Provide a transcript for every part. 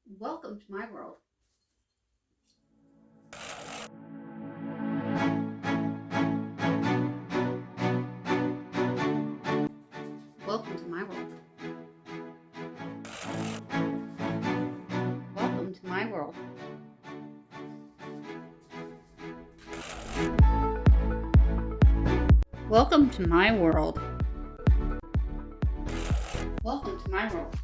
Welcome to my world. Welcome to my world. Welcome to my world. Welcome to my world. Welcome to my world.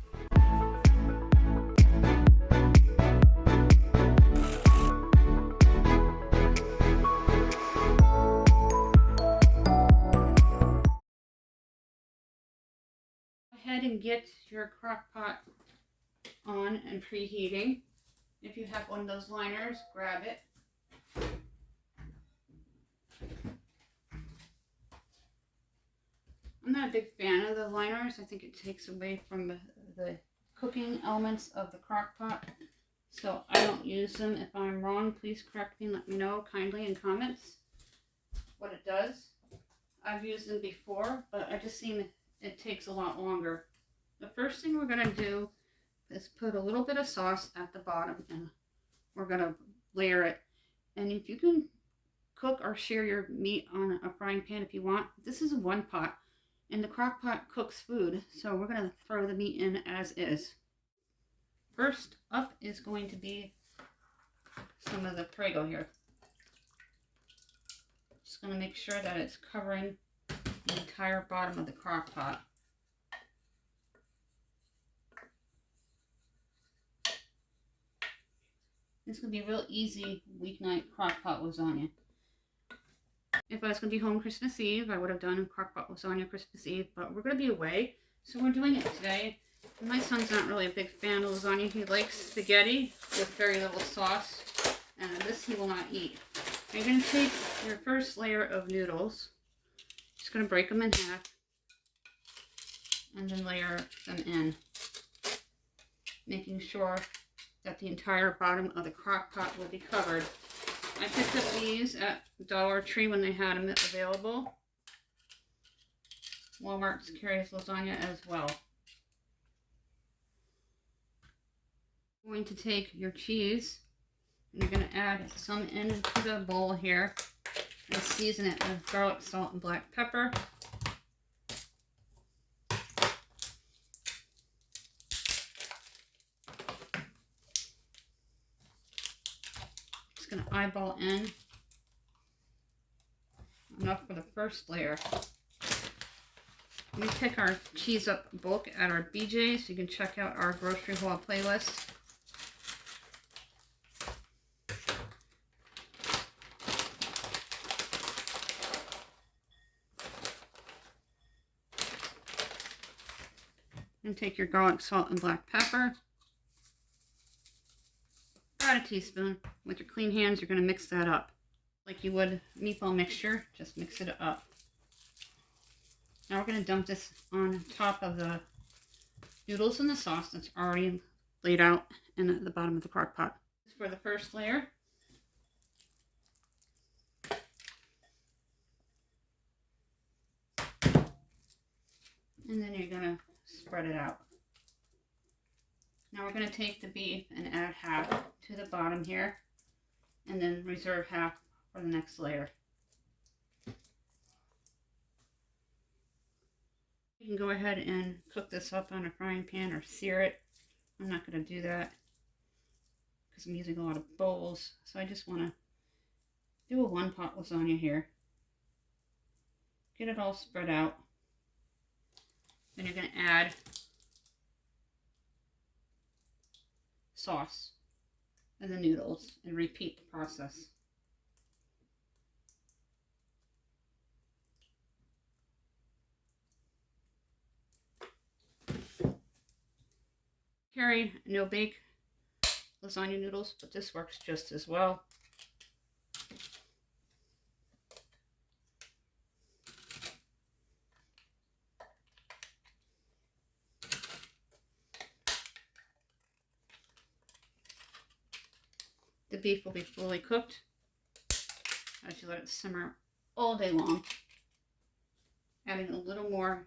Go ahead and get your crock pot on and preheating. If you have one of those liners, grab it. I'm not a big fan of the liners. I think it takes away from the cooking elements of the crock pot. So I don't use them. If I'm wrong, please correct me and let me know kindly in comments what it does. I've used them before, but I just seen it takes a lot longer. The first thing we're going to do is put a little bit of sauce at the bottom, and we're going to layer it. And if you can cook or sear your meat on a frying pan if you want, this is a one pot, and the crock pot cooks food, so we're going to throw the meat in as is. First up is going to be some of the Prego here. Just going to make sure that it's covering the entire bottom of the crock pot. This is going to be a real easy weeknight crock-pot lasagna. If I was going to be home Christmas Eve, I would have done crock-pot lasagna Christmas Eve, but we're going to be away, so we're doing it today. My son's not really a big fan of lasagna. He likes spaghetti with very little sauce, and this he will not eat. You're going to take your first layer of noodles, just going to break them in half, and then layer them in, making sure that the entire bottom of the crock pot will be covered. I picked up these at Dollar Tree when they had them available. Walmart carries lasagna as well. You're going to take your cheese and you're going to add some into the bowl here and season it with garlic, salt, and black pepper. Just going to eyeball in enough for the first layer. We pick our cheese up bulk at our BJ's. You can check out our grocery haul playlist. And take your garlic, salt, and black pepper. About a teaspoon. With your clean hands, you're going to mix that up. Like you would meatball mixture, just mix it up. Now we're going to dump this on top of the noodles and the sauce that's already laid out in the bottom of the crock pot. This is for the first layer. And then you're going to spread it out. Now we're going to take the beef and add half to the bottom here, and then reserve half for the next layer. You can go ahead and cook this up on a frying pan or sear it. I'm not going to do that because I'm using a lot of bowls, so I just want to do a one-pot lasagna here. Get it all spread out. Then you're going to add sauce and the noodles and repeat the process. Carry no bake lasagna noodles, but this works just as well. The beef will be fully cooked as you let it simmer all day long, adding a little more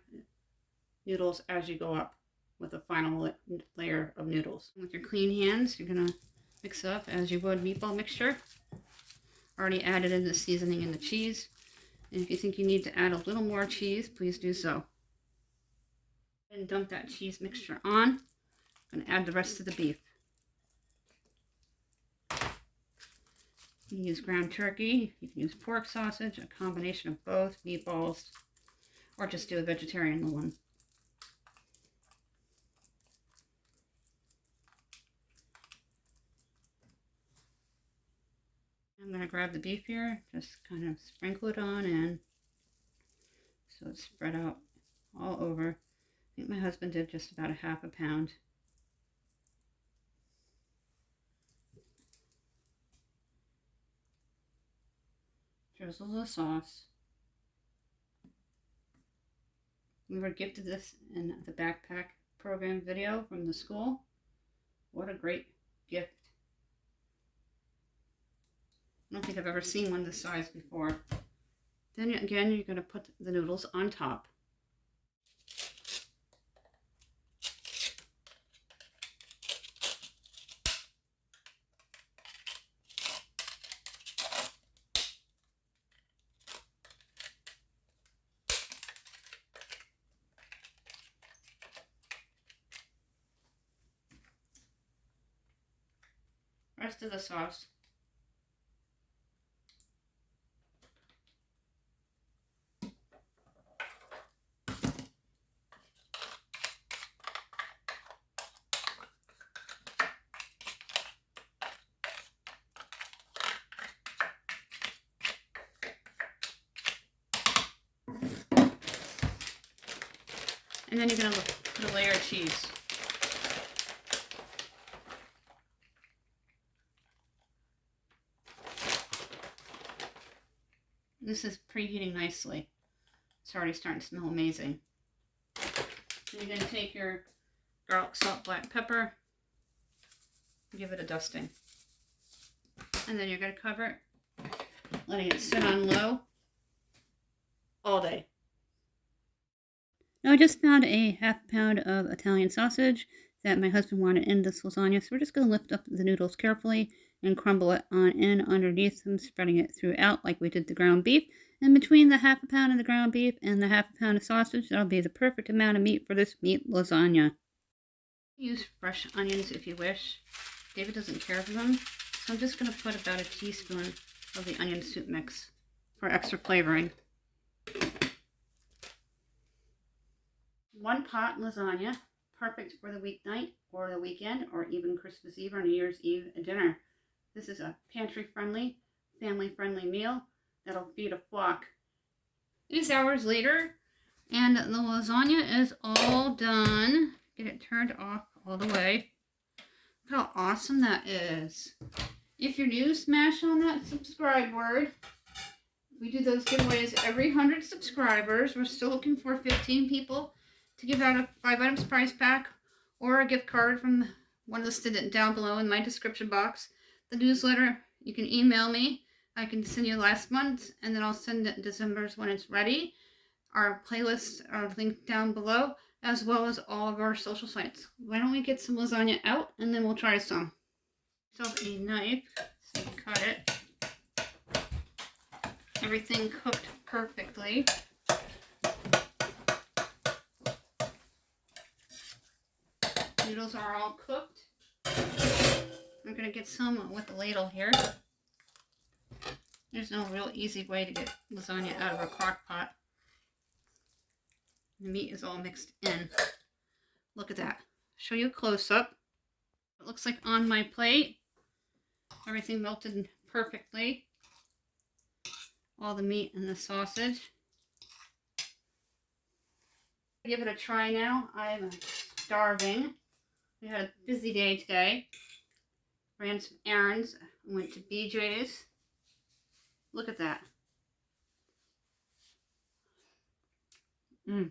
noodles as you go up. with a final layer of noodles. With your clean hands, you're gonna mix it up as you would meatball mixture. Already added in the seasoning and the cheese. And if you think you need to add a little more cheese, please do so. And dump that cheese mixture on. I'm gonna add the rest of the beef. You can use ground turkey, you can use pork sausage, a combination of both, meatballs, or just do a vegetarian one. I'm going to grab the beef here, just kind of sprinkle it on in so it's spread out all over. I think my husband did just about a half a pound. Drizzle the sauce. We were gifted this in the backpack program video from the school. What a great gift. I don't think I've ever seen one this size before. Then again, you're going to put the noodles on top. Rest of the sauce. And then you're going to put a layer of cheese. This is preheating nicely. It's already starting to smell amazing. Then you're going to take your garlic, salt, black pepper, and give it a dusting. And then you're going to cover it, letting it sit on low all day. Now I just found a half pound of Italian sausage that my husband wanted in this lasagna, so we're just going to lift up the noodles carefully and crumble it on in underneath them, spreading it throughout like we did the ground beef. And between the half a pound of the ground beef and the half a pound of sausage, that'll be the perfect amount of meat for this meat lasagna. Use fresh onions if you wish. David doesn't care for them, so I'm just going to put about a teaspoon of the onion soup mix for extra flavoring. One pot lasagna, perfect for the weeknight or the weekend or even Christmas Eve or New Year's Eve dinner. This is a pantry-friendly, family-friendly meal that'll feed a flock. It is hours later and the lasagna is all done. Get it turned off all the way. Look how awesome that is. If you're new, smash on that subscribe word. We do those giveaways every 100 subscribers. We're still looking for 15 people to give out a 5 items prize pack or a gift card from one listed down below in my description box. The newsletter, you can email me. I can send you last month, and then I'll send it in December's when it's ready. Our playlists are linked down below, as well as all of our social sites. Why don't we get some lasagna out, and then we'll try some. So a knife, so you cut it. Everything cooked perfectly. Noodles are all cooked. I'm going to get some with the ladle here. There's no real easy way to get lasagna out of a crock pot. The meat is all mixed in. Look at that. Show you a close-up. It looks like on my plate. Everything melted perfectly. All the meat and the sausage. Give it a try now. I'm starving. We had a busy day today. Ran some errands. Went to BJ's. Look at that. Oh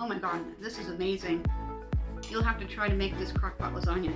my god, this is amazing. You'll have to try to make this crockpot lasagna.